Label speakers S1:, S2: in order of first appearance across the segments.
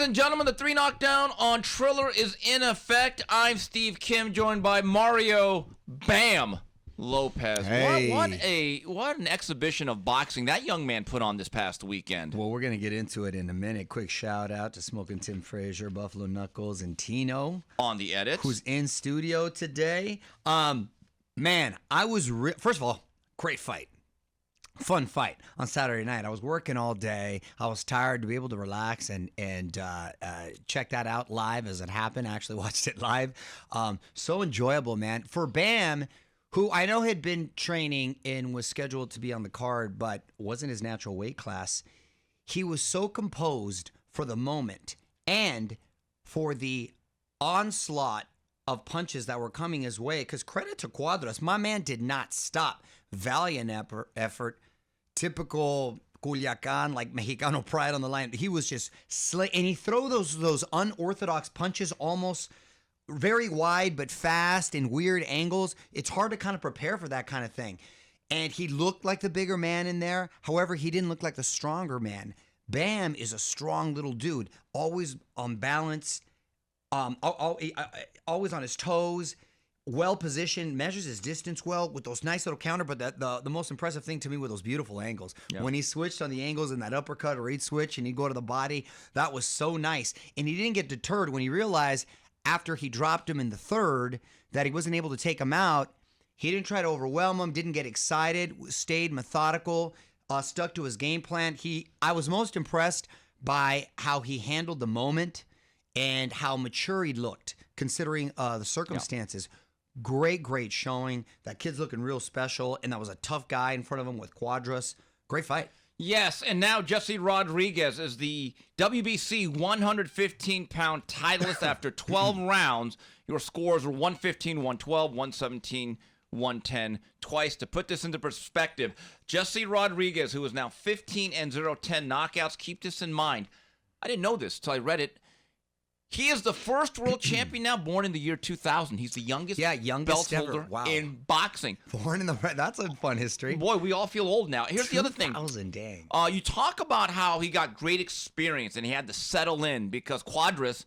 S1: and gentlemen, the 3 knockdown on Triller is in effect. I'm Steve Kim, joined by Mario Bam Lopez.
S2: Hey.
S1: What an exhibition of boxing that young man put on this past weekend.
S2: Well, we're going to get into it in a minute. Quick shout out to Smoking Tim Frazier, Buffalo Knuckles, and Tino.
S1: On the edits.
S2: Who's in studio today. Man, I was... First of all, great fight. Fun fight on Saturday night. I was working all day. I was tired to be able to relax and check that out live as it happened. I actually watched it live. So enjoyable, man. For Bam, who I know had been training and was scheduled to be on the card, but wasn't his natural weight class, he was so composed for the moment and for the onslaught of punches that were coming his way, because credit to Cuadras, my man did not stop. Valiant effort, typical Culiacan, like Mexicano pride on the line. He was just and he throw those unorthodox punches, almost very wide but fast in weird angles. It's hard to kind of prepare for that kind of thing. And he looked like the bigger man in there. However, he didn't look like the stronger man. Bam is a strong little dude, always unbalanced. Always on his toes, well positioned, measures his distance well with those nice little counter. But the most impressive thing to me were those beautiful angles. Yep. When he switched on the angles in that uppercut, or he'd switch and he'd go to the body, that was so nice. And he didn't get deterred when he realized after he dropped him in the third that he wasn't able to take him out. He didn't try to overwhelm him, didn't get excited, stayed methodical, stuck to his game plan. I was most impressed by how he handled the moment and how mature he looked, considering the circumstances. Yeah. Great showing. That kid's looking real special, and that was a tough guy in front of him with Cuadras. Great fight.
S1: Yes, and now Jesse Rodriguez is the WBC 115-pound titleist after 12 rounds. Your scores were 115, 112, 117, 110 twice. To put this into perspective, Jesse Rodriguez, who is now 15-0, 10 knockouts, keep this in mind. I didn't know this until I read it. He is the first world champion now, born in the year 2000. He's the youngest belt holder in boxing.
S2: Born in that's a fun history.
S1: Boy, we all feel old now. Here's the other thing.
S2: 2000, dang.
S1: You talk about how he got great experience and he had to settle in because Cuadras,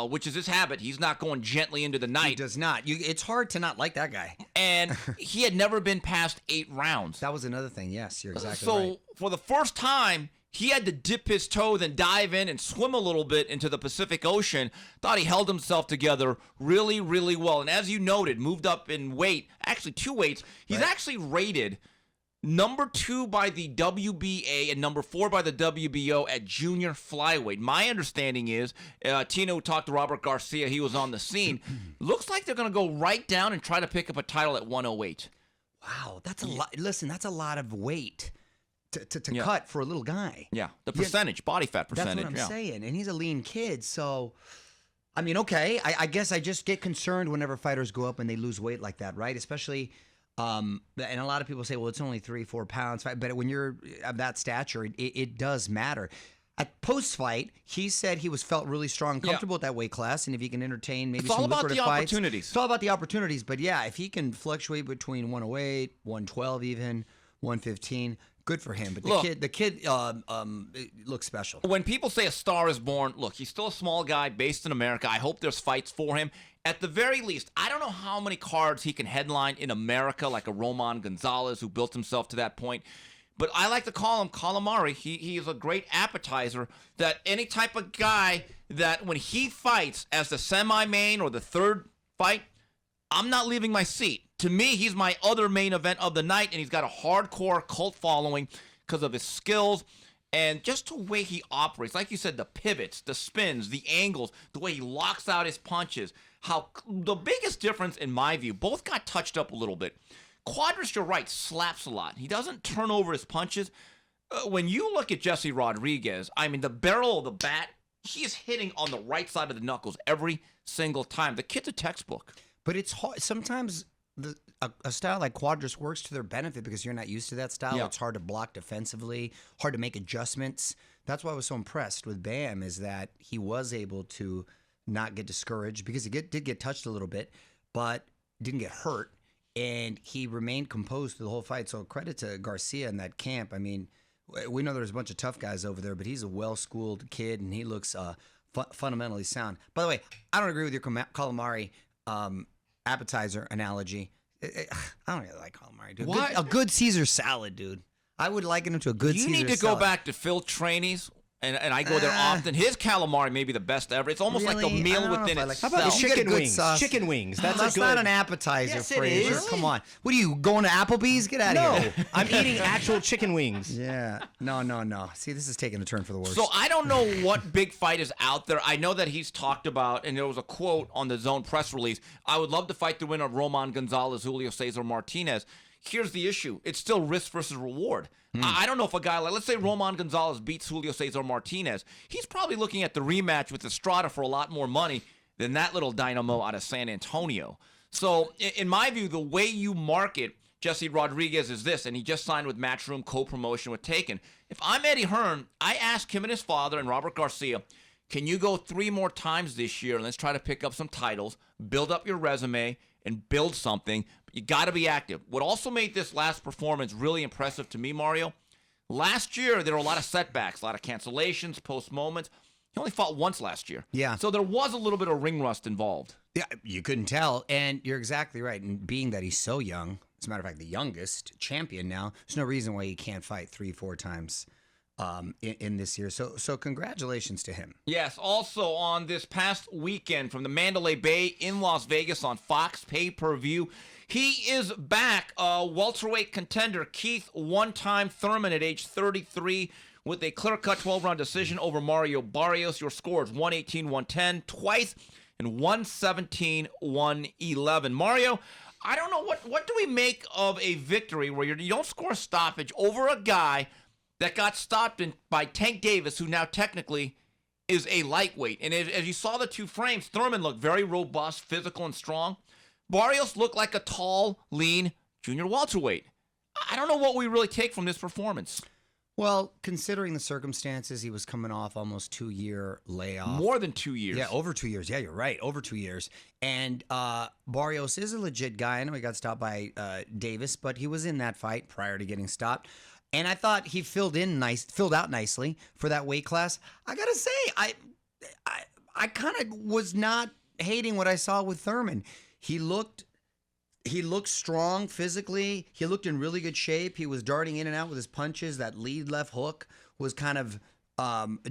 S1: which is his habit, he's not going gently into the night.
S2: He does not. It's hard to not like that guy.
S1: And he had never been past 8 rounds.
S2: That was another thing. Yes, you're exactly right.
S1: So for the first time, he had to dip his toe, then dive in and swim a little bit into the Pacific Ocean. Thought he held himself together really, really well. And as you noted, moved up in weight, actually 2 weights. He's actually rated number 2 by the WBA and number 4 by the WBO at junior flyweight. My understanding is, Tino talked to Robert Garcia. He was on the scene. Looks like they're going to go right down and try to pick up a title at 108.
S2: Wow, that's a lot. Listen, that's a lot of weight to cut for a little guy.
S1: Yeah, the percentage, body fat percentage.
S2: That's what I'm saying. And he's a lean kid, so... I mean, okay, I guess I just get concerned whenever fighters go up and they lose weight like that, right? Especially... and a lot of people say, well, it's only 3-4 pounds. But when you're of that stature, it does matter. At post-fight, he said he felt really strong, comfortable with that weight class, and if he can entertain maybe some lucrative fights. It's all about the opportunities. But yeah, if he can fluctuate between 108, 112 even, 115, good for him. But the kid looks special.
S1: When people say a star is born, look, he's still a small guy based in America. I hope there's fights for him. At the very least, I don't know how many cards he can headline in America, like a Roman Gonzalez who built himself to that point. But I like to call him calamari. He is a great appetizer that any type of guy that when he fights as the semi-main or the third fight, I'm not leaving my seat. To me, he's my other main event of the night, and he's got a hardcore cult following because of his skills and just the way he operates. Like you said, the pivots, the spins, the angles, the way he locks out his punches. The biggest difference, in my view, both got touched up a little bit. Cuadras, you're right, slaps a lot. He doesn't turn over his punches. When you look at Jesse Rodriguez, I mean, the barrel of the bat, he is hitting on the right side of the knuckles every single time. The kid's a textbook.
S2: But it's hard. Sometimes a style like Cuadras works to their benefit because you're not used to that style. Yeah. It's hard to block defensively, hard to make adjustments. That's why I was so impressed with Bam, is that he was able to not get discouraged because he did get touched a little bit, but didn't get hurt. And he remained composed through the whole fight. So credit to Garcia in that camp. I mean, we know there's a bunch of tough guys over there, but he's a well-schooled kid, and he looks fundamentally sound. By the way, I don't agree with your calamari appetizer analogy. I don't really like calamari, dude.
S1: What?
S2: A good Caesar salad, dude. I would liken him to a good Caesar
S1: You
S2: salad.
S1: need to go back to Phil Traney's. And I go there often. His calamari may be the best ever. It's almost like a meal within itself.
S3: How about the chicken wings?
S2: Sauce.
S3: Chicken wings.
S2: That's not an appetizer,
S3: Yes,
S2: Fraser.
S3: it is.
S2: Come on. What are you, going to Applebee's? Get out of here.
S3: No, I'm eating actual chicken wings.
S2: Yeah. No. See, this is taking a turn for the worse.
S1: So I don't know what big fight is out there. I know that he's talked about, and there was a quote on the DAZN press release, I would love to fight the winner of Roman Gonzalez, Julio Cesar Martinez. Here's the issue. It's still risk versus reward. I don't know if a guy like, let's say Roman Gonzalez beats Julio Cesar Martinez. He's probably looking at the rematch with Estrada for a lot more money than that little dynamo out of San Antonio. So in my view, the way you market Jesse Rodriguez is this, and he just signed with Matchroom co-promotion with Taken. If I'm Eddie Hearn, I ask him and his father and Robert Garcia, can you go 3 more times this year and let's try to pick up some titles, build up your resume, and build something. You got to be active. What also made this last performance really impressive to me, Mario, last year there were a lot of setbacks, a lot of cancellations, post moments. He only fought once last year.
S2: Yeah.
S1: So there was a little bit of ring rust involved.
S2: Yeah, you couldn't tell. And you're exactly right. And being that he's so young, as a matter of fact, the youngest champion now, there's no reason why he can't fight 3-4 times in this year. So congratulations to him.
S1: Yes, also on this past weekend from the Mandalay Bay in Las Vegas on Fox pay-per-view, he is back, welterweight contender Keith one-time Thurman at age 33 with a clear-cut 12-round decision over Mario Barrios. Your score is 118-110 twice and 117-111. Mario, I don't know, what do we make of a victory where you don't score a stoppage over a guy that got stopped by Tank Davis, who now technically is a lightweight? And as you saw the 2 frames, Thurman looked very robust, physical, and strong. Barrios looked like a tall, lean junior welterweight. I don't know what we really take from this performance.
S2: Well, considering the circumstances, he was coming off almost 2-year layoff.
S1: More than 2 years.
S2: Yeah, over 2 years. Yeah, you're right. Over 2 years. And Barrios is a legit guy. I know he got stopped by Davis, but he was in that fight prior to getting stopped. And I thought he filled out nicely for that weight class. I gotta say, I kind of was not hating what I saw with Thurman. He looked strong physically. He looked in really good shape. He was darting in and out with his punches. That lead left hook was kind of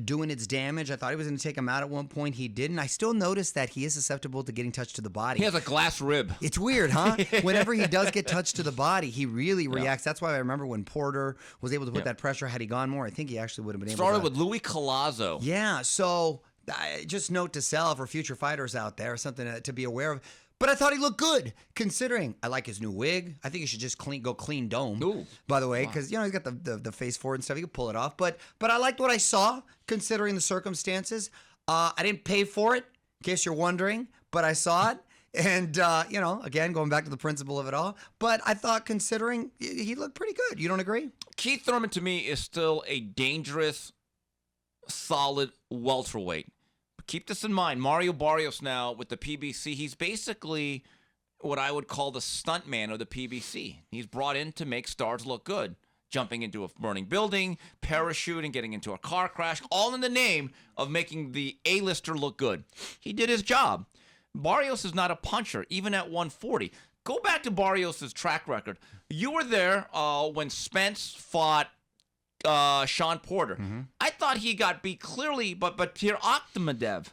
S2: doing its damage. I thought he was going to take him out at one point. He didn't. I still noticed that he is susceptible to getting touched to the body.
S1: He has a glass rib.
S2: It's weird, huh? Whenever he does get touched to the body, he really reacts. That's why I remember when Porter was able to put that pressure. Had he gone more, I think he actually would have been able to.
S1: Started with Louis Collazo.
S2: Yeah, so just note to self for future fighters out there, something to be aware of. But I thought he looked good, considering I like his new wig. I think he should just go clean dome.
S1: Ooh.
S2: By the way, because he's got the face forward and stuff. He could pull it off. But I liked what I saw, considering the circumstances. I didn't pay for it, in case you're wondering, but I saw it. And again, going back to the principle of it all. But I thought, considering, he looked pretty good. You don't agree?
S1: Keith Thurman to me is still a dangerous, solid welterweight. Keep this in mind. Mario Barrios now with the PBC, he's basically what I would call the stuntman of the PBC. He's brought in to make stars look good. Jumping into a burning building, parachuting, getting into a car crash, all in the name of making the A-lister look good. He did his job. Barrios is not a puncher, even at 140. Go back to Barrios' track record. You were there when Spence fought Sean Porter.
S2: Mm-hmm.
S1: I thought he got beat clearly, but Pierre Akhmadev,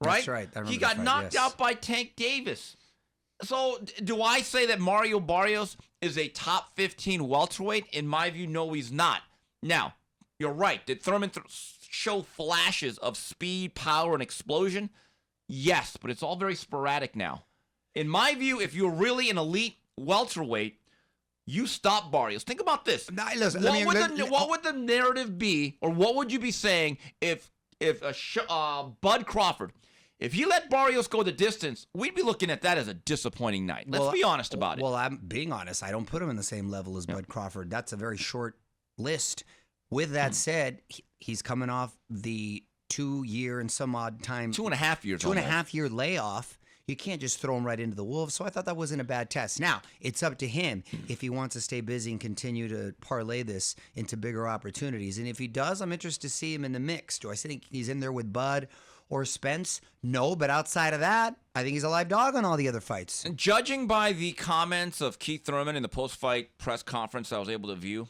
S1: right?
S2: That's right. I remember
S1: He
S2: that
S1: got
S2: fight,
S1: knocked
S2: yes.
S1: out by Tank Davis. So do I say that Mario Barrios is a top 15 welterweight? In my view, no, he's not. Now, you're right. Did Thurman show flashes of speed, power, and explosion? Yes, but it's all very sporadic now. In my view, if you're really an elite welterweight, you stop Barrios. Think about this.
S2: Now, listen,
S1: What would the narrative be, or what would you be saying if Bud Crawford, if he let Barrios go the distance, we'd be looking at that as a disappointing night. Let's be honest about it.
S2: Well, I'm being honest. I don't put him in the same level as Bud Crawford. That's a very short list. With that said, he's coming off the 2-year and some odd time.
S1: 2.5 years.
S2: 2.5 year layoff. You can't just throw him right into the wolves. So I thought that wasn't a bad test. Now, it's up to him if he wants to stay busy and continue to parlay this into bigger opportunities. And if he does, I'm interested to see him in the mix. Do I think he's in there with Bud? or Spence? No, but outside of that, I think he's a live dog on all the other fights.
S1: And judging by the comments of Keith Thurman in the post-fight press conference I was able to view,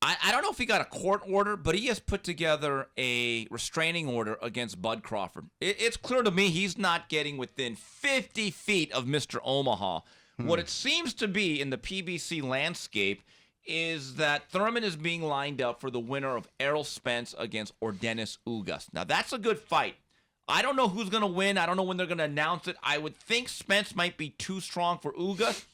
S1: I don't know if he got a court order, but he has put together a restraining order against Bud Crawford. It's clear to me he's not getting within 50 feet of Mr. Omaha. What it seems to be in the PBC landscape is that Thurman is being lined up for the winner of Errol Spence against Ordenis Ugas. Now, that's a good fight. I don't know who's going to win. I don't know when they're going to announce it. I would think Spence might be too strong for Ugas.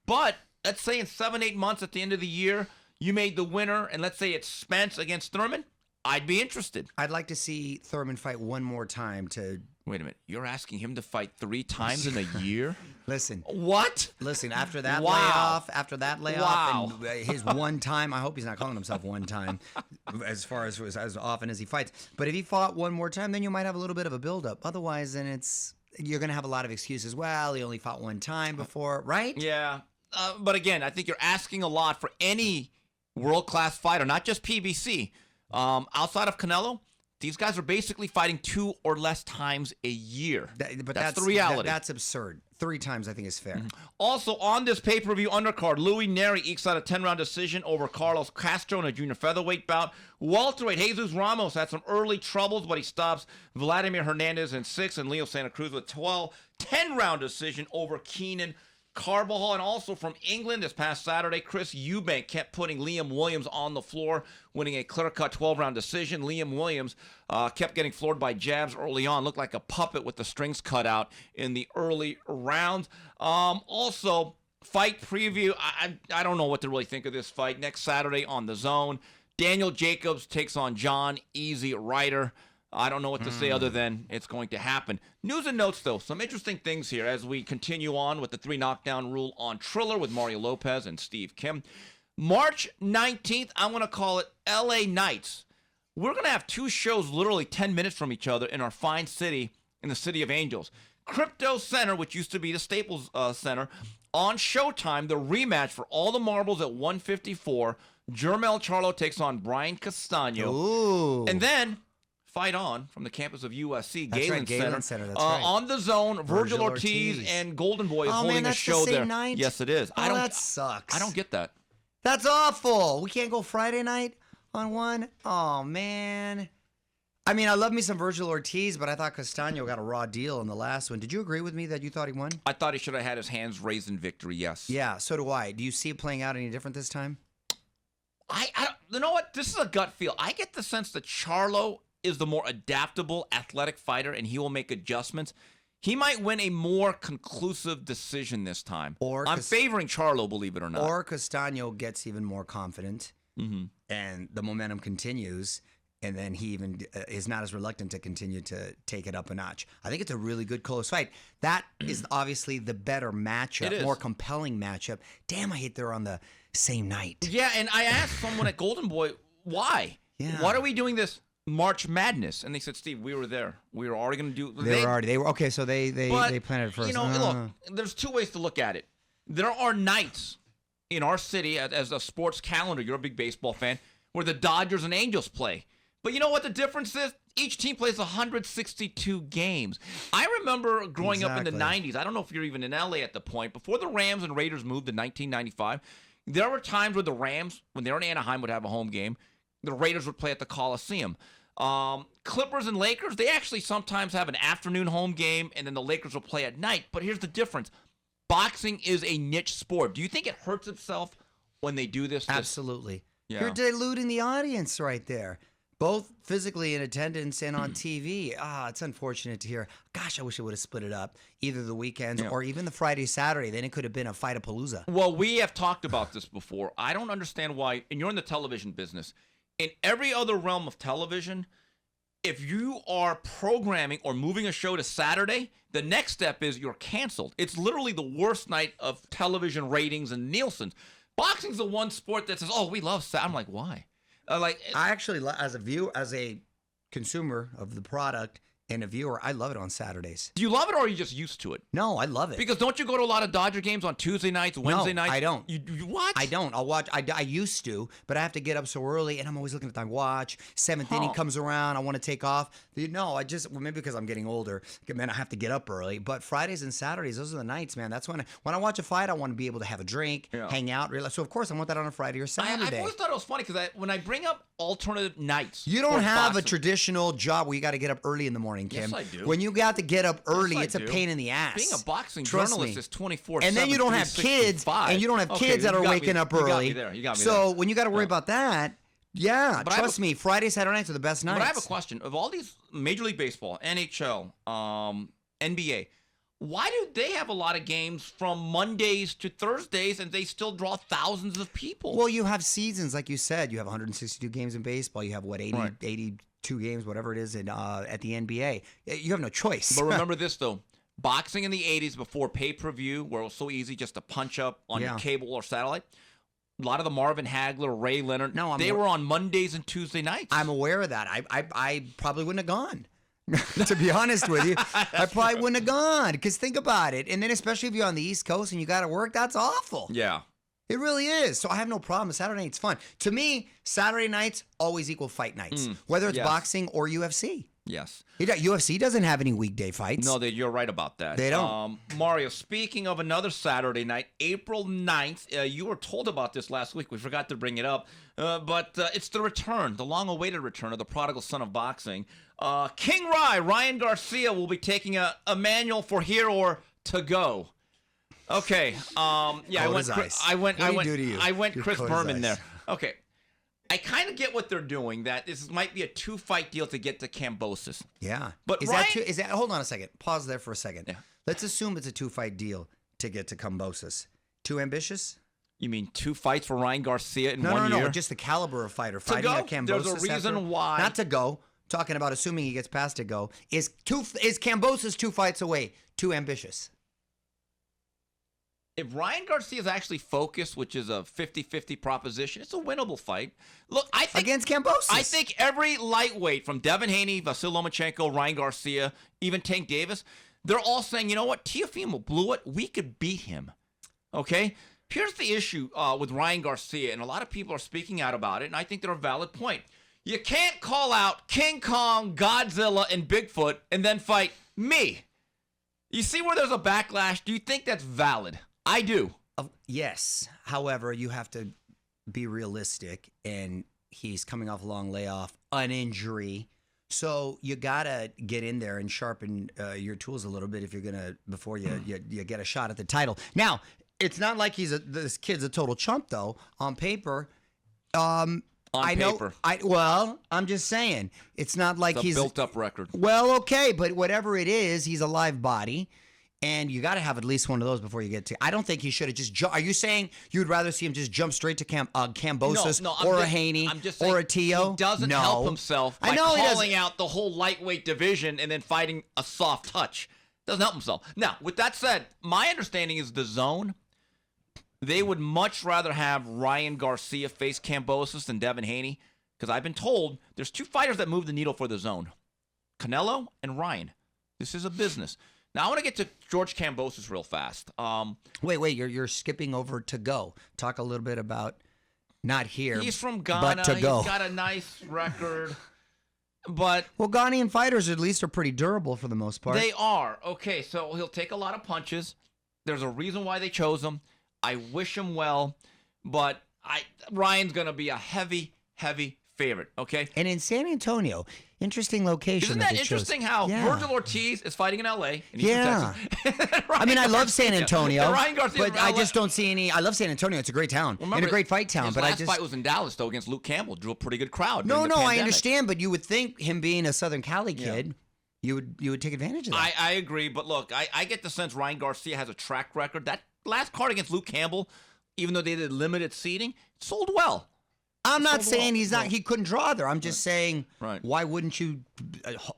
S1: But let's say in 7-8 months at the end of the year, you made the winner, and let's say it's Spence against Thurman, I'd be interested.
S2: I'd like to see Thurman fight one more time to...
S1: Wait a minute. You're asking him to fight 3 times in a year?
S2: Listen.
S1: What?
S2: Listen, after that
S1: Wow.
S2: layoff, and his one time, I hope he's not calling himself one time as far as often as he fights. But if he fought one more time, then you might have a little bit of a buildup. Otherwise, then you're going to have a lot of excuses. Well, he only fought one time before, right?
S1: Yeah. But again, I think you're asking a lot for any world-class fighter, not just PBC. Outside of Canelo, these guys are basically fighting 2 or less times a year.
S2: But
S1: that's the reality.
S2: That's absurd. 3 times, I think, is fair.
S1: Mm-hmm. Also, on this pay-per-view undercard, Louis Neri ekes out a 10-round decision over Carlos Castro in a junior featherweight bout. Welterweight Jesus Ramos had some early troubles, but he stops Vladimir Hernandez in 6 and Leo Santa Cruz with 12. 10-round decision over Keenan Carbajal. And also from England this past Saturday, Chris Eubank kept putting Liam Williams on the floor, winning a clear-cut 12-round decision. Liam Williams kept getting floored by jabs early on, looked like a puppet with the strings cut out in the early rounds. Also, fight preview, I don't know what to really think of this fight. Next Saturday on DAZN, Daniel Jacobs takes on John Easy Ryder. I don't know what to say other than it's going to happen. News and notes, though. Some interesting things here as we continue on with the 3 knockdown rule on Triller with Mario Lopez and Steve Kim. March 19th, I'm going to call it LA Nights. We're going to have 2 shows literally 10 minutes from each other in our fine city, in the City of Angels. Crypto Center, which used to be the Staples Center, on Showtime, the rematch for all the marbles at 154. Jermel Charlo takes on Brian Castano.
S2: Ooh.
S1: And then... fight on from the campus of USC,
S2: Galen Center. That's right.
S1: On DAZN, Virgil Ortiz and Golden Boy is holding a show there.
S2: Night?
S1: Yes, it is.
S2: Oh, that sucks.
S1: I don't get that.
S2: That's awful. We can't go Friday night on one? Oh, man. I mean, I love me some Virgil Ortiz, but I thought Castano got a raw deal in the last one. Did you agree with me that you thought he won?
S1: I thought he should have had his hands raised in victory, yes.
S2: Yeah, so do I. Do you see it playing out any different this time?
S1: I don't, you know what? This is a gut feel. I get the sense that Charlo is the more adaptable, athletic fighter, and he will make adjustments. He might win a more conclusive decision this time. I'm favoring Charlo, believe it or not.
S2: Or Castano gets even more confident, and the momentum continues, and then he even is not as reluctant to continue to take it up a notch. I think it's a really good, close fight. That is obviously the better matchup, more compelling matchup. Damn, I hate they're on the same night.
S1: Yeah, and I asked someone at Golden Boy, why?
S2: Yeah.
S1: Why are we doing this March Madness? And they said, Steve, we were there. We were already going to do.
S2: They were okay. So they planned it first.
S1: You know, look, there's 2 ways to look at it. There are nights in our city as a sports calendar. You're a big baseball fan, where the Dodgers and Angels play. But you know what the difference is? Each team plays 162 games. I remember growing up in the 90s. I don't know if you're even in LA at the point. Before the Rams and Raiders moved in 1995, there were times where the Rams, when they were in Anaheim, would have a home game. The Raiders would play at the Coliseum. Clippers and Lakers, they actually sometimes have an afternoon home game, and then the Lakers will play at night. But here's the difference. Boxing is a niche sport. Do you think it hurts itself when they do this?
S2: Absolutely.
S1: Yeah.
S2: You're diluting the audience right there, both physically in attendance and on TV. It's unfortunate to hear. Gosh, I wish I would have split it up, either the weekends or even the Friday, Saturday. Then it could have been a fight-a-palooza.
S1: Well, we have talked about this before. I don't understand why, and you're in the television business. In every other realm of television, if you are programming or moving a show to Saturday, the next step is you're canceled. It's literally the worst night of television ratings and Nielsen's. Boxing's the one sport that says, "Oh, we love Saturday." I'm like, why?
S2: I actually, as a consumer of the product, and a viewer, I love it on Saturdays.
S1: Do you love it, or are you just used to it?
S2: No, I love it.
S1: Because don't you go to a lot of Dodger games on Tuesday nights, Wednesday nights?
S2: I don't.
S1: You what?
S2: I don't. I'll watch. I used to, but I have to get up so early, and I'm always looking at my watch. Seventh inning comes around, I want to take off. No, maybe because I'm getting older, man, I have to get up early. But Fridays and Saturdays, those are the nights, man. That's when I watch a fight, I want to be able to have a drink, hang out, relax. So of course, I want that on a Friday or Saturday.
S1: I always thought it was funny because when I bring up alternative nights,
S2: you don't have
S1: boxing,
S2: a traditional job where you got to get up early in the morning, Kim.
S1: Yes, I do.
S2: When you got to get up early,
S1: Yes,
S2: it's a pain in the ass.
S1: Being a boxing
S2: Trust
S1: journalist
S2: me.
S1: is 24/7.
S2: And then you don't have kids, and you don't have kids that are waking up early.
S1: You got me there.
S2: So when you got to worry about that, trust me, Friday, Saturday nights are the best nights.
S1: But I have a question. Of all these Major League Baseball, NHL, NBA, why do they have a lot of games from Mondays to Thursdays and they still draw thousands of people?
S2: Well, you have seasons, like you said. You have 162 games in baseball. You have, 82 games, whatever it is, at the NBA. You have no choice.
S1: But remember this, though. Boxing in the 80s before pay-per-view, where it was so easy just to punch up on your cable or satellite, a lot of the Marvin Hagler, Ray Leonard, they were on Mondays and Tuesday nights.
S2: I'm aware of that. I probably wouldn't have gone. To be honest with you, I probably wouldn't have gone, because think about it. And then especially if you're on the East Coast and you got to work, that's awful.
S1: Yeah.
S2: It really is. So I have no problem. Saturday night's fun. To me, Saturday nights always equal fight nights, whether it's boxing or UFC.
S1: Yes.
S2: UFC doesn't have any weekday fights.
S1: No, you're right about that.
S2: They don't.
S1: Mario, speaking of another Saturday night, April 9th, you were told about this last week. We forgot to bring it up. But it's the long-awaited return of the prodigal son of boxing. King Ryan Garcia, will be taking Emmanuel Tagoe. Okay. I went Chris Berman there. Okay. I kind of get what they're doing, that this might be a 2-fight deal to get to Kambosos.
S2: Yeah.
S1: But
S2: hold on a second. Pause there for a second.
S1: Yeah.
S2: Let's assume it's a 2-fight deal to get to Kambosos. Too ambitious?
S1: You mean 2 fights for Ryan Garcia in 1 year?
S2: No, just the caliber of fighter. Fighting at Kambosos.
S1: There's a reason why.
S2: Not to go. Talking about assuming he gets past to go. Is Kambosos 2 fights away too ambitious?
S1: If Ryan Garcia is actually focused, which is a 50-50 proposition, it's a winnable fight. Look, I think
S2: against Kambosos,
S1: I think every lightweight, from Devin Haney, Vasyl Lomachenko, Ryan Garcia, even Tank Davis, they're all saying, you know what, Teofimo blew it. We could beat him. Okay? Here's the issue with Ryan Garcia, and a lot of people are speaking out about it, and I think they're a valid point. You can't call out King Kong, Godzilla, and Bigfoot and then fight me. You see where there's a backlash? Do you think that's valid? I do.
S2: Yes. However, you have to be realistic, and he's coming off a long layoff, an injury. So you got to get in there and sharpen your tools a little bit if you're going to, before you get a shot at the title. Now, it's not like this kid's a total chump, though, on paper. I'm just saying, it's not like he's
S1: a built-up record.
S2: Well, okay, but whatever it is, he's a live body, and you got to have at least one of those before you get to. I don't think he should have just. Are you saying you'd rather see him just jump straight to Kambosos or a Haney or a Teo?
S1: He doesn't help himself by calling out the whole lightweight division and then fighting a soft touch. Doesn't help himself. Now, with that said, my understanding is DAZN, they would much rather have Ryan Garcia face Kambosos than Devin Haney, because I've been told there's 2 fighters that move the needle for DAZN, Canelo and Ryan. This is a business. Now, I want to get to George Kambosos real fast.
S2: Wait, you're skipping over Tagoe. Talk a little bit about not here.
S1: He's from Ghana.
S2: But Tagoe.
S1: He's got a nice record. But
S2: Ghanaian fighters at least are pretty durable for the most part.
S1: They are. Okay, so he'll take a lot of punches. There's a reason why they chose him. I wish him well, but Ryan's going to be a heavy favorite, okay?
S2: And in San Antonio, interesting location.
S1: Isn't that interesting how Virgil Ortiz is fighting in L.A. and he's
S2: yeah.
S1: from Texas?
S2: I love San Antonio,
S1: Ryan Garcia,
S2: but I just don't see any. I love San Antonio. It's a great town and a great fight town.
S1: His last fight was in Dallas, though, against Luke Campbell. Drew a pretty good crowd.
S2: No, I understand, but you would think him being a Southern Cali kid, you would take advantage of that.
S1: I agree, but look, I get the sense Ryan Garcia has a track record. That last card against Luke Campbell, even though they did limited seating, sold well.
S2: I'm not saying he couldn't draw there. I'm just saying, why wouldn't you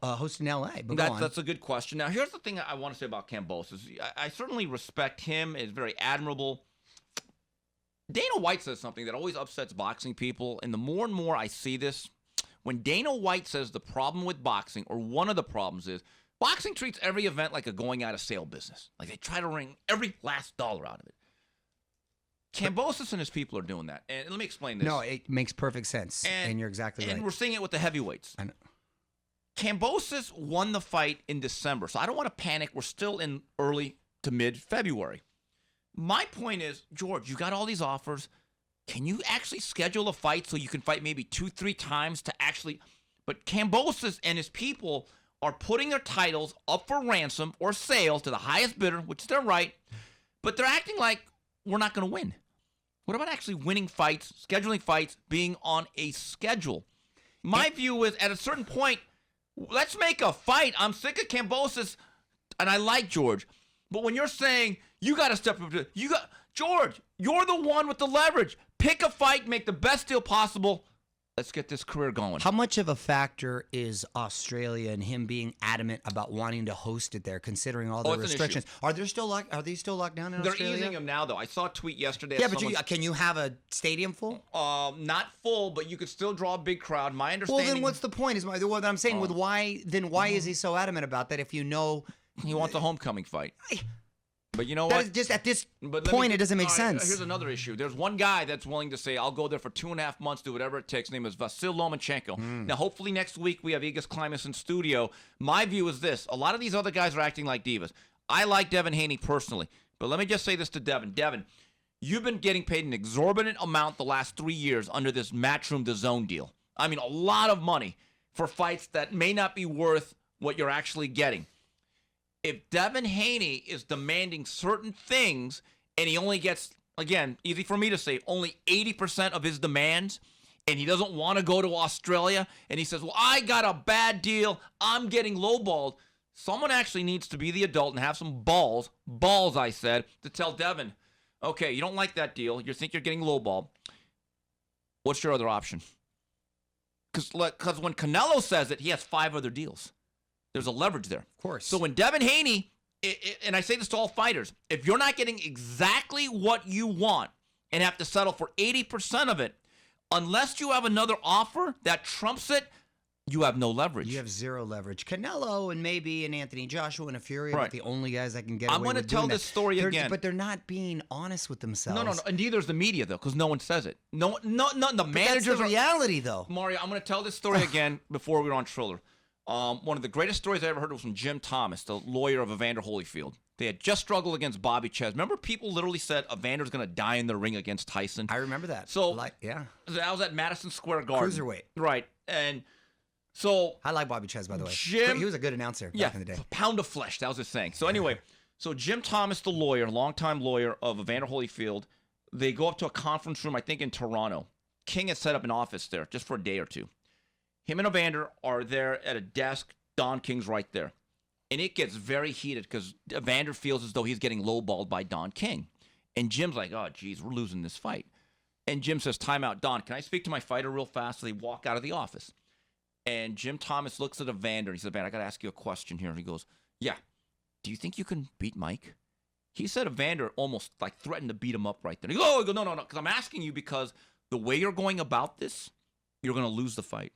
S2: host in L.A.? But
S1: that's a good question. Now, here's the thing I want to say about Kambosos. I certainly respect him. He's very admirable. Dana White says something that always upsets boxing people, and the more and more I see this, when Dana White says the problem with boxing, or one of the problems is, boxing treats every event like a going out of sale business. Like they try to wring every last dollar out of it. Kambosos and his people are doing that. And let me explain this.
S2: No, it makes perfect sense. And you're exactly right.
S1: And we're seeing it with the heavyweights.
S2: I know.
S1: Kambosos won the fight in December, so I don't want to panic. We're still in early to mid-February. My point is, George, you got all these offers. Can you actually schedule a fight so you can fight maybe 2-3 times to actually... But Kambosos and his people are putting their titles up for ransom or sale to the highest bidder, which is their right, but they're acting like we're not going to win. What about actually winning fights, scheduling fights, being on a schedule? My view is, at a certain point, let's make a fight. I'm sick of Kambosos, and I like George. But when you're saying you got to step up, George, you're the one with the leverage. Pick a fight, make the best deal possible. Let's get this career going.
S2: How much of a factor is Australia and him being adamant about wanting to host it there, considering all the restrictions? Are they still locked down in Australia?
S1: They're easing them now, though. I saw a tweet yesterday.
S2: Yeah, but can you have a stadium full?
S1: Not full, but you could still draw a big crowd. My understanding.
S2: Well, then what's the point? Is what I'm saying. With why is he so adamant about that? If you know
S1: he wants a homecoming fight. But you know what?
S2: Just at this point, it doesn't make sense.
S1: Here's another issue. There's one guy that's willing to say, I'll go there for 2.5 months, do whatever it takes. His name is Vasyl Lomachenko. Now, hopefully next week we have Igis Klimas in studio. My view is this. A lot of these other guys are acting like divas. I like Devin Haney personally. But let me just say this to Devin. Devin, you've been getting paid an exorbitant amount the last 3 years under this Matchroom DAZN deal. I mean, a lot of money for fights that may not be worth what you're actually getting. If Devin Haney is demanding certain things and he only gets, again, easy for me to say, only 80% of his demands, and he doesn't want to go to Australia, and he says, well, I got a bad deal, I'm getting lowballed, someone actually needs to be the adult and have some balls, I said, to tell Devin, okay, you don't like that deal, you think you're getting lowballed, what's your other option? Because when Canelo says it, he has 5 other deals. There's a leverage there.
S2: Of course.
S1: So when Devin Haney, and I say this to all fighters, if you're not getting exactly what you want and have to settle for 80% of it, unless you have another offer that trumps it, you have no leverage.
S2: You have zero leverage. Canelo and maybe an Anthony Joshua and a Fury are the only guys that can get away with doing that.
S1: I'm going to tell this story again.
S2: But they're not being honest with themselves.
S1: No. And neither is the media, though, because no one says it. No, the managers.
S2: That's the reality, though.
S1: Mario, I'm going to tell this story again before we were on Triller. One of the greatest stories I ever heard was from Jim Thomas, the lawyer of Evander Holyfield. They had just struggled against Bobby Ches. Remember, people literally said Evander's going to die in the ring against Tyson?
S2: I remember that.
S1: So,
S2: yeah.
S1: That was at Madison Square Garden.
S2: Cruiserweight.
S1: Right. And so...
S2: I like Bobby Ches, by the way. He was a good announcer back in the day.
S1: Pound of flesh. That was his saying. So anyway, so Jim Thomas, the lawyer, longtime lawyer of Evander Holyfield, they go up to a conference room, I think in Toronto. King had set up an office there just for a day or two. Him and Evander are there at a desk. Don King's right there. And it gets very heated because Evander feels as though he's getting lowballed by Don King. And Jim's like, oh, geez, we're losing this fight. And Jim says, time out. Don, can I speak to my fighter real fast? So they walk out of the office. And Jim Thomas looks at Evander. And he says, Evander, I got to ask you a question here. And he goes, yeah. Do you think you can beat Mike? He said Evander almost like threatened to beat him up right there. He goes, oh, no. Because I'm asking you because the way you're going about this, you're going to lose the fight.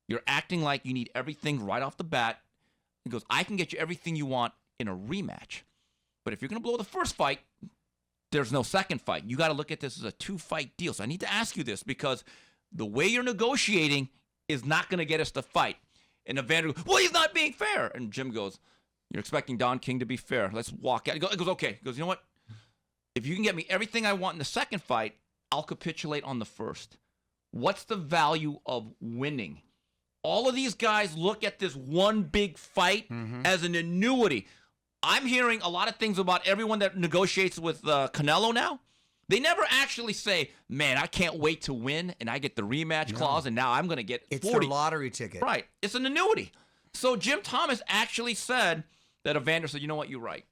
S1: You're acting like you need everything right off the bat. He goes, I can get you everything you want in a rematch. But if you're going to blow the first fight, there's no second fight. You got to look at this as a 2-fight deal. So I need to ask you this because the way you're negotiating is not going to get us to fight. And Evander goes, well, he's not being fair. And Jim goes, you're expecting Don King to be fair. Let's walk out. He goes, okay. He goes, you know what? If you can get me everything I want in the second fight, I'll capitulate on the first. What's the value of winning? All of these guys look at this one big fight as an annuity. I'm hearing a lot of things about everyone that negotiates with Canelo now. They never actually say, man, I can't wait to win, and I get the rematch clause, and now I'm going to get 40.
S2: It's their lottery ticket.
S1: Right. It's an annuity. So Jim Thomas actually said that Evander said, you know what, you're right.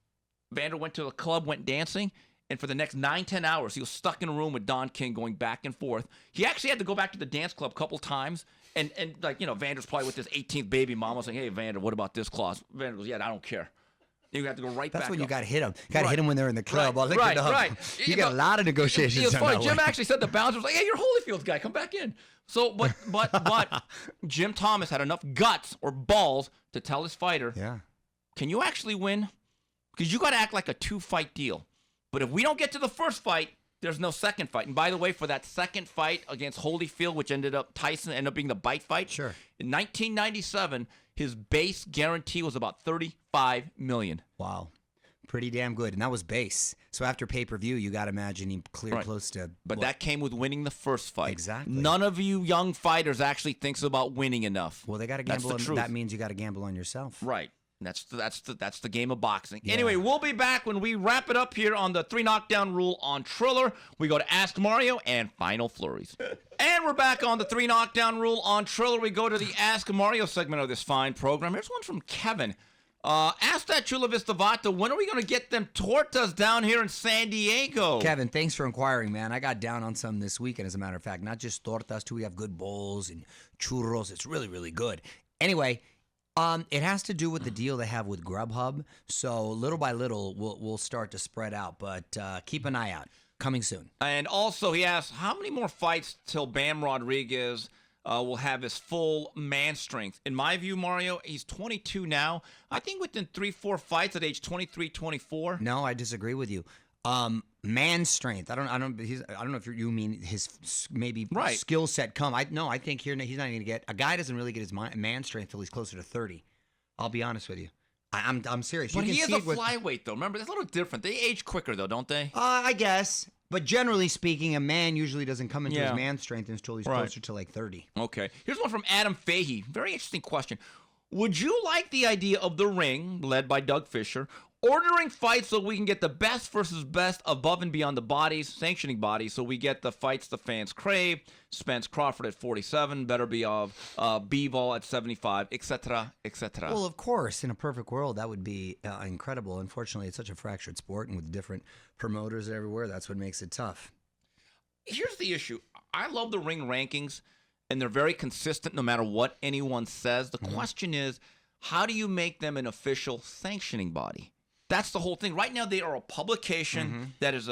S1: Evander went to the club, went dancing, and for the next 9-10 hours, he was stuck in a room with Don King going back and forth. He actually had to go back to the dance club a couple times. And like, you know, Vander's probably with his 18th baby mama saying, hey, Vander, what about this clause? Vander goes, yeah, I don't care. You have to go right back.
S2: That's when
S1: up.
S2: you got to hit them. You got to hit them when they're in the club. I'll look
S1: right,
S2: it up.
S1: right.
S2: You got a lot of negotiations.
S1: It's funny.
S2: on that
S1: Jim
S2: one.
S1: actually said the bouncer was like, "Hey, you're Holyfield's guy. Come back in." So, but Jim Thomas had enough guts or balls to tell his fighter,
S2: Yeah.
S1: "Can you actually win? Because you got to act like a 2-fight deal. But if we don't get to the first fight, there's no second fight." And by the way, for that second fight against Holyfield, which Tyson ended up being the bite fight.
S2: Sure.
S1: In 1997, his base guarantee was about $35 million.
S2: Wow. Pretty damn good. And that was base. So after pay-per-view, you got to imagine he cleared
S1: Right.
S2: close to...
S1: But that came with winning the first fight.
S2: Exactly.
S1: None of you young fighters actually thinks about winning enough.
S2: Well, they got to
S1: That's
S2: gamble
S1: the
S2: on...
S1: truth.
S2: That means you got to gamble on yourself.
S1: Right. That's the game of boxing.
S2: Yeah.
S1: Anyway, we'll be back when we wrap it up here on the 3 Knockdown Rule on Triller. We go to Ask Mario and Final Flurries. And we're back on the 3 Knockdown Rule on Triller. We go to the Ask Mario segment of this fine program. Here's one from Kevin. Ask that Chula Vista Vato, when are we going to get them tortas down here in San Diego?
S2: Kevin, thanks for inquiring, man. I got down on some this weekend, as a matter of fact. Not just tortas, too. We have good bowls and churros. It's really, really good. Anyway... it has to do with the deal they have with Grubhub. So little by little, we'll start to spread out. But keep an eye out. Coming soon.
S1: And also, he asks, how many more fights till Bam Rodriguez will have his full man strength? In my view, Mario, he's 22 now. I think within 3-4 fights at age 23, 24.
S2: No, I disagree with you. Man strength. I don't know if you mean his maybe
S1: Right.
S2: skill set come. I think here he's not going to get. A guy doesn't really get his man strength till he's closer to 30. I'll be honest with you. I'm serious.
S1: But
S2: You
S1: he
S2: can
S1: is
S2: see
S1: a
S2: it with-
S1: flyweight, though. Remember, that's a little different. They age quicker, though, don't they?
S2: I guess. But generally speaking, a man usually doesn't come into
S1: Yeah.
S2: his man strength until he's
S1: Right.
S2: closer to like 30.
S1: Okay. Here's one from Adam Fahey. Very interesting question. Would you like the idea of the ring, led by Doug Fisher, ordering fights so we can get the best versus best above and beyond the bodies, sanctioning bodies, so we get the fights the fans crave? Spence Crawford at 47, better be of Bivol at 75, etc., etc.
S2: Well, of course, in a perfect world, that would be incredible. Unfortunately, it's such a fractured sport, and with different promoters everywhere, that's what makes it tough.
S1: Here's the issue. I love the ring rankings, and they're very consistent no matter what anyone says. The question is, how do you make them an official sanctioning body? That's the whole thing. Right now, they are a publication that is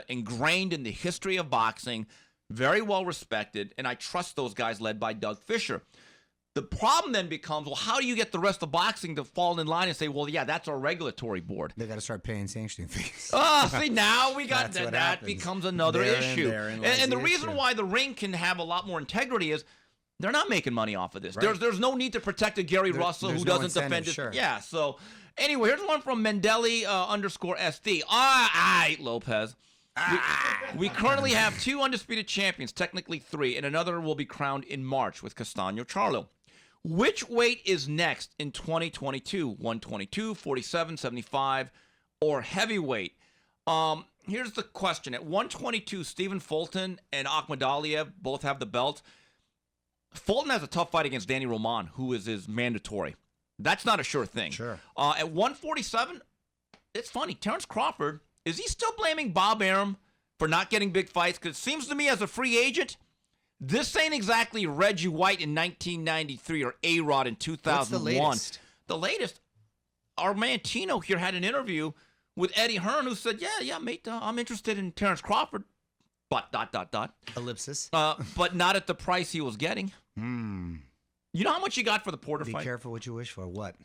S1: ingrained in the history of boxing, very well respected, and I trust those guys led by Doug Fisher. The problem then becomes, well, how do you get the rest of boxing to fall in line and say, well, yeah, that's our regulatory board?
S2: They got to start paying sanctioning fees.
S1: See, now we got
S2: That's what
S1: that
S2: happens.
S1: becomes another issue.
S2: Therein lies
S1: And the
S2: the
S1: reason
S2: issue.
S1: why the ring can have a lot more integrity is they're not making money off of this.
S2: Right.
S1: There's no need to protect a Gary Russell
S2: there's
S1: who
S2: no
S1: doesn't
S2: incentive,
S1: defend his.
S2: sure.
S1: Yeah, so anyway, here's one from Mendeli _SD. All right, Lopez. We currently have 2 undisputed champions, technically 3, and another will be crowned in March with Castaño Charlo. Which weight is next in 2022? 122, 47, 75, or heavyweight? Here's the question. At 122, Stephen Fulton and Akhmadaliev both have the belt. Fulton has a tough fight against Danny Roman, who is his mandatory. That's not a sure thing.
S2: Sure.
S1: At 147, it's funny. Terrence Crawford, is he still blaming Bob Arum for not getting big fights? Because it seems to me as a free agent, this ain't exactly Reggie White in 1993 or A-Rod in 2001.
S2: What's the latest?
S1: The latest, our man Tino here had an interview with Eddie Hearn who said, yeah, mate, I'm interested in Terrence Crawford, but ...
S2: Ellipsis.
S1: but not at the price he was getting. You know how much you got for the Porter
S2: Be
S1: fight?
S2: careful what you wish for. What?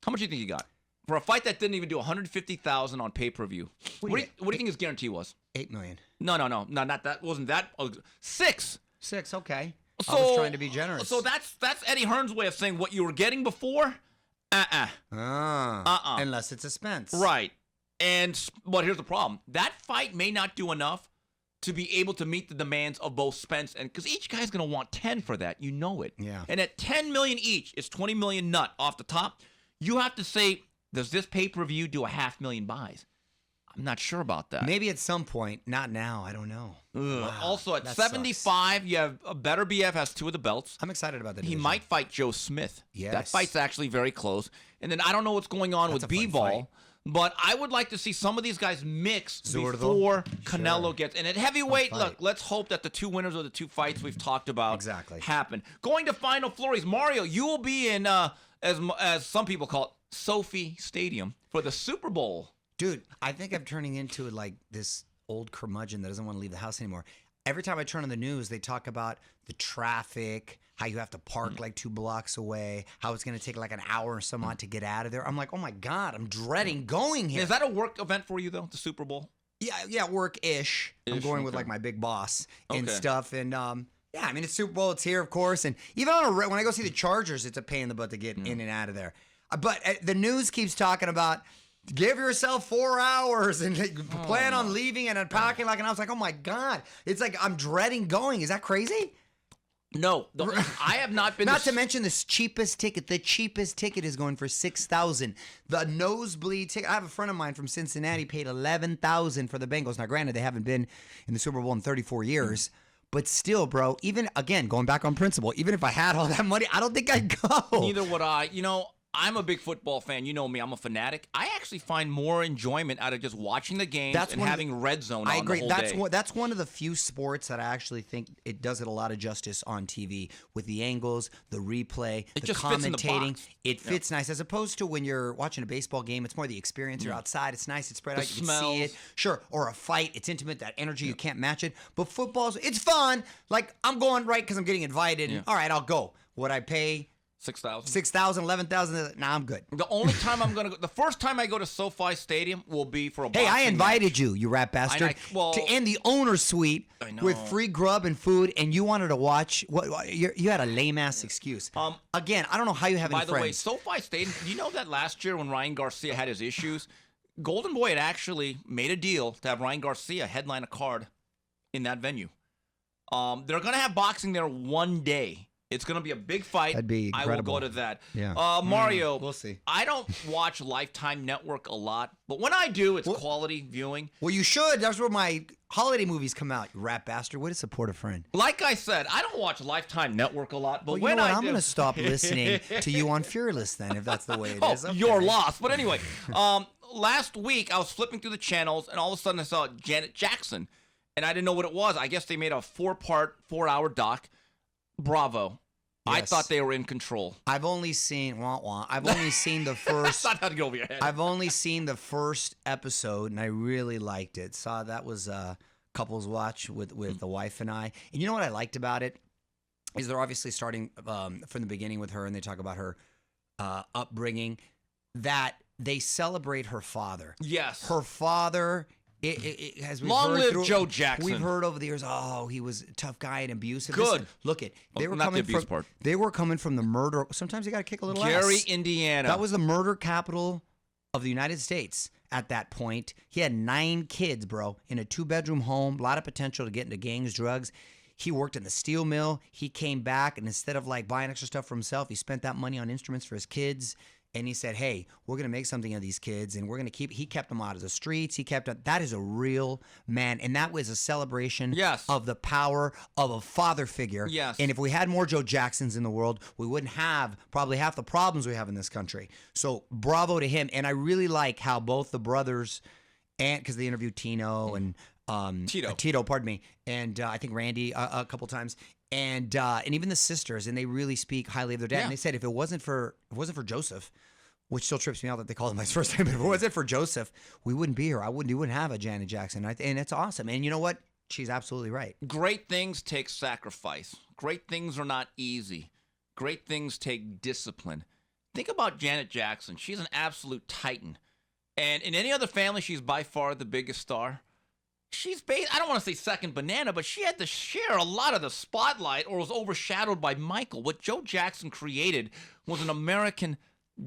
S1: How much do you think you got? For a fight that didn't even do $150,000 on pay-per-view. What do you think his guarantee was?
S2: $8 million.
S1: No, not that. Wasn't that? 6.
S2: 6, okay.
S1: So,
S2: I was trying to be generous.
S1: So that's Eddie Hearn's way of saying what you were getting before.
S2: Unless it's a Spence.
S1: Right. But here's the problem. That fight may not do enough to be able to meet the demands of both Spence and because each guy's going to want 10 for that. You know it.
S2: Yeah.
S1: And at 10 million each, it's 20 million nut off the top. You have to say, does this pay-per-view do 500,000 buys? I'm not sure about that.
S2: Maybe at some point. Not now. I don't know. Wow,
S1: Also, at
S2: that
S1: 75,
S2: sucks.
S1: you have a better BF has 2 of the belts.
S2: I'm excited about that.
S1: He
S2: division.
S1: might fight Joe Smith.
S2: Yes.
S1: That fight's actually very close. And then I don't know what's going on
S2: That's
S1: with
S2: a fun
S1: B-Ball,
S2: fight.
S1: but I would like to see some of these guys mix
S2: Zurdo?
S1: before
S2: Sure.
S1: Canelo gets. And at heavyweight,
S2: Fun fight.
S1: look, let's hope that the 2 winners of the 2 fights we've talked about
S2: Exactly.
S1: happen. Going to Final Flurries, Mario, you will be in, as some people call it, Sophie Stadium for for the Super Bowl.
S2: Dude, I think I'm turning into like this old curmudgeon that doesn't want to leave the house anymore. Every time I turn on the news, they talk about the traffic, how you have to park like 2 blocks away, how it's going to take like an hour or some odd to get out of there. I'm like, oh my God, I'm dreading going here.
S1: Is that a work event for you, though, the Super Bowl?
S2: Yeah, work-ish. I'm going with like my big boss and stuff. And yeah, I mean, it's Super Bowl. It's here, of course. And even when I go see the Chargers, it's a pain in the butt to get in and out of there. But the news keeps talking about give yourself 4 hours and plan on leaving and unpacking. Like, and I was like, oh my God. It's like I'm dreading going. Is that crazy?
S1: No, I have not been.
S2: Not to mention the cheapest ticket. The cheapest ticket is going for $6,000. The nosebleed ticket. I have a friend of mine from Cincinnati paid $11,000 for the Bengals. Now, granted, they haven't been in the Super Bowl in 34 years, but still, bro. Even again, going back on principle, even if I had all that money, I don't think I'd go.
S1: Neither would I. You know, I'm a big football fan. You know me. I'm a fanatic. I actually find more enjoyment out of just watching the games and having Red Zone on
S2: I agree.
S1: the whole day.
S2: That's one of the few sports that I actually think it does it a lot of justice on TV with the angles, the replay, the
S1: just fits in the
S2: commentating.
S1: box.
S2: It fits nice as opposed to when you're watching a baseball game. It's more the experience. You're outside. It's nice. It's spread out. You can see it. Sure. Or a fight. It's intimate. That energy, you can't match it. But football's, it's fun. Like, I'm going right because I'm getting invited. All right, I'll go. Would I pay
S1: $6,000.
S2: $6,000, $11,000? Nah, I'm good.
S1: The only time I'm going to go, the first time I go to SoFi Stadium will be for a boxing
S2: I invited
S1: match.
S2: you rat bastard, to end the owner's suite with free grub and food, and you wanted to watch. You had a lame ass excuse. Again, I don't know how you have any friends.
S1: By the way, SoFi Stadium. You know that last year when Ryan Garcia had his issues, Golden Boy had actually made a deal to have Ryan Garcia headline a card in that venue. They're going to have boxing there one day. It's going to be a big fight.
S2: That'd be incredible.
S1: I will go to that.
S2: Yeah.
S1: Mario,
S2: we'll see.
S1: I don't watch Lifetime Network a lot, but when I do, it's quality viewing.
S2: Well, you should. That's where my holiday movies come out, you rat bastard. Way to support a friend.
S1: Like I said, I don't watch Lifetime Network a lot, but when
S2: I'm going to stop listening to you on Fearless then, if that's the way it is. Okay.
S1: You're lost. But anyway, last week I was flipping through the channels, and all of a sudden I saw Janet Jackson, and I didn't know what it was. I guess they made a 4-hour doc. Bravo. Yes. I thought they were in control.
S2: I've only seen I've only seen the first.
S1: Not how to go over your head.
S2: I've only seen the first episode, and I really liked it. Saw that was a couples watch with the wife and I. And you know what I liked about it is they're obviously starting from the beginning with her, and they talk about her upbringing. That they celebrate her father.
S1: Yes,
S2: her father. As we've
S1: Long
S2: heard
S1: live Joe Jackson.
S2: We've heard over the years, he was a tough guy and abusive.
S1: Good.
S2: Listen, look it. They were coming from. They were coming from the murder. Sometimes you got to kick a little
S1: Gary,
S2: ass.
S1: Indiana.
S2: That was the murder capital of the United States at that point. He had 9 kids, bro, in a 2-bedroom home. A lot of potential to get into gangs, drugs. He worked in the steel mill. He came back, and instead of like buying extra stuff for himself, he spent that money on instruments for his kids. And he said, hey, we're going to make something of these kids, and we're going to he kept them out of the streets. That is a real man. And that was a celebration of the power of a father figure.
S1: Yes.
S2: And if we had more Joe Jacksons in the world, we wouldn't have probably half the problems we have in this country. So bravo to him. And I really like how both the brothers, and because they interviewed Tino and Tito, pardon me, and I think Randy a couple times. And even the sisters, and they really speak highly of their dad. Yeah. And they said if it wasn't for Joseph, which still trips me out that they called him my first name, but if it wasn't for Joseph, we wouldn't be here. You wouldn't have a Janet Jackson, and it's awesome. And you know what? She's absolutely right.
S1: Great things take sacrifice. Great things are not easy. Great things take discipline. Think about Janet Jackson. She's an absolute titan, and in any other family, she's by far the biggest star. She's I don't want to say second banana, but she had to share a lot of the spotlight or was overshadowed by Michael. What Joe Jackson created was an American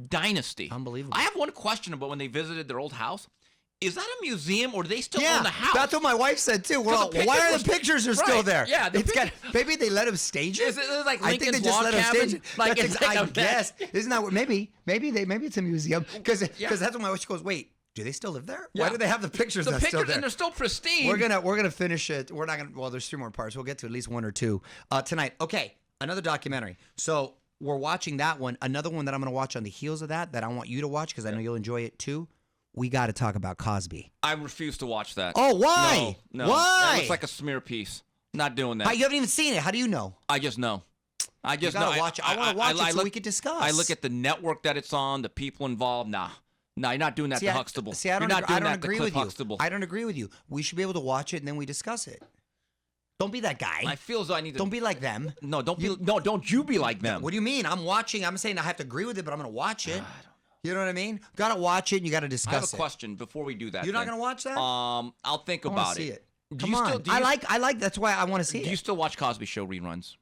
S1: dynasty.
S2: Unbelievable.
S1: I have one question about when they visited their old house. Is that a museum or do they still own the house?
S2: That's what my wife said too. Well, why are the pictures still there?
S1: Yeah,
S2: maybe they let him stage it.
S1: Is it like
S2: I think they just let him stage it. I guess. Isn't that what? Maybe it's a museum because that's what my wife goes. Wait. Do they still live there? Yeah. Why do they have the pictures that's still there?
S1: And they're still pristine.
S2: We're gonna finish it. We're not gonna. Well, there's 3 more parts. We'll get to at least 1 or 2 tonight. Okay, another documentary. So we're watching that one. Another one that I'm gonna watch on the heels of that I want you to watch because I know you'll enjoy it too. We got to talk about Cosby.
S1: I refuse to watch that.
S2: Oh, why?
S1: No.
S2: Why?
S1: That looks like a smear piece. Not doing that.
S2: You haven't even seen it. How do you know?
S1: I just know. I just
S2: know. Watch it. I want to watch it so we could discuss.
S1: I look at the network that it's on, the people involved. Nah. No, you're not doing that to Huxtable.
S2: See, I don't,
S1: you're not doing
S2: I don't
S1: that to
S2: agree
S1: Cliff
S2: with you.
S1: Huxtable.
S2: I don't agree with you. We should be able to watch it and then we discuss it. Don't be that guy.
S1: I feel as though I need to.
S2: Don't be like them.
S1: No, don't be. No, don't you be like them.
S2: What do you mean? I'm watching. I'm saying I have to agree with it, but I'm going to watch it. You know what I mean? Got to watch it and you got to discuss it.
S1: I have a question before we do that.
S2: You're not going to watch that?
S1: I'll think
S2: I
S1: about
S2: see it.
S1: Do
S2: Come
S1: you
S2: on.
S1: still- do you-
S2: I like. That's why I want to see it.
S1: Do you still watch Cosby Show reruns?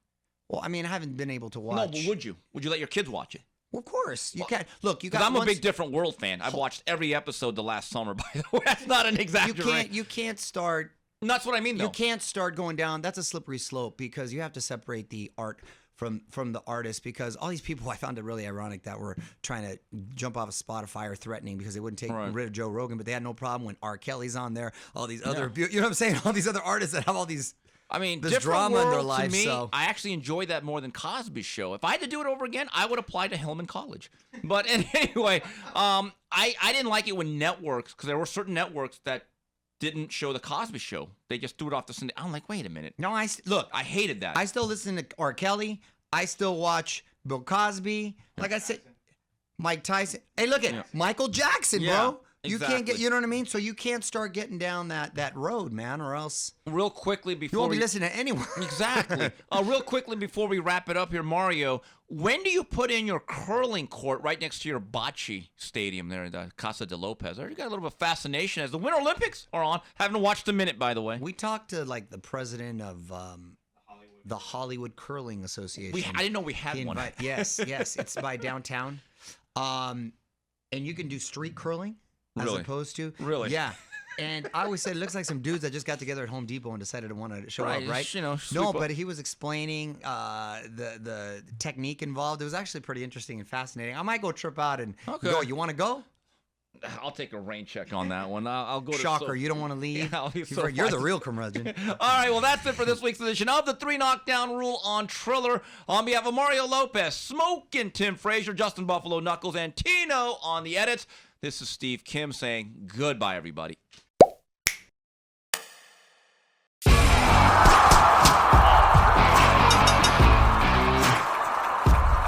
S2: Well, I mean, I haven't been able to watch.
S1: No, but would you? Would you let your kids watch it?
S2: Well, of course. You can't. Look, you got.
S1: Because I'm a big Different World fan. I've watched every episode the last summer. By the way, that's not an exaggeration.
S2: You can't start.
S1: And that's what I mean, though.
S2: You can't start going down. That's a slippery slope because you have to separate the art from the artist. Because all these people, I found it really ironic that were trying to jump off of Spotify or threatening because they wouldn't take rid of Joe Rogan, but they had no problem when R. Kelly's on there. All these other, you know what I'm saying? All these other artists that have all these.
S1: I mean,
S2: this
S1: Different
S2: drama
S1: World,
S2: in their life.
S1: To me,
S2: So
S1: I actually enjoy that more than Cosby's Show. If I had to do it over again, I would apply to Hillman College. But anyway, I didn't like it when networks, because there were certain networks that didn't show the Cosby Show. They just threw it off the Sunday. I'm like, wait a minute.
S2: no, look.
S1: I hated that.
S2: I still listen to R. Kelly. I still watch Bill Cosby. Like I said, Mike Tyson. Hey, look at Michael Jackson, bro. You can't get, you know what I mean? So you can't start getting down that road, man, or else
S1: Real quickly
S2: you
S1: before
S2: won't be listening to anyone.
S1: Exactly. Real quickly before we wrap it up here, Mario, when do you put in your curling court right next to your bocce stadium there, the Casa de Lopez? I already got a little bit of fascination as the Winter Olympics are on. Haven't watched a minute, by the way.
S2: We talked to like the president of the Hollywood Curling Association.
S1: I didn't know we had one.
S2: Yes, it's by downtown. And you can do street curling as opposed to yeah. And I always said it looks like some dudes that just got together at Home Depot and decided to want to show up, right?
S1: You know,
S2: No, but he was explaining the technique involved. It was actually pretty interesting and fascinating. I might go trip out and go. You want to go?
S1: I'll take a rain check on that one. I'll go to
S2: Shocker, you don't want to leave?
S1: Yeah,
S2: You're the real curmudgeon.
S1: All right, well, that's it for this week's edition of the 3 Knockdown Rule on Triller. On behalf of Mario Lopez, Smokin' Tim Frazier, Justin Buffalo Knuckles, and Tino on the edits, this is Steve Kim saying goodbye, everybody.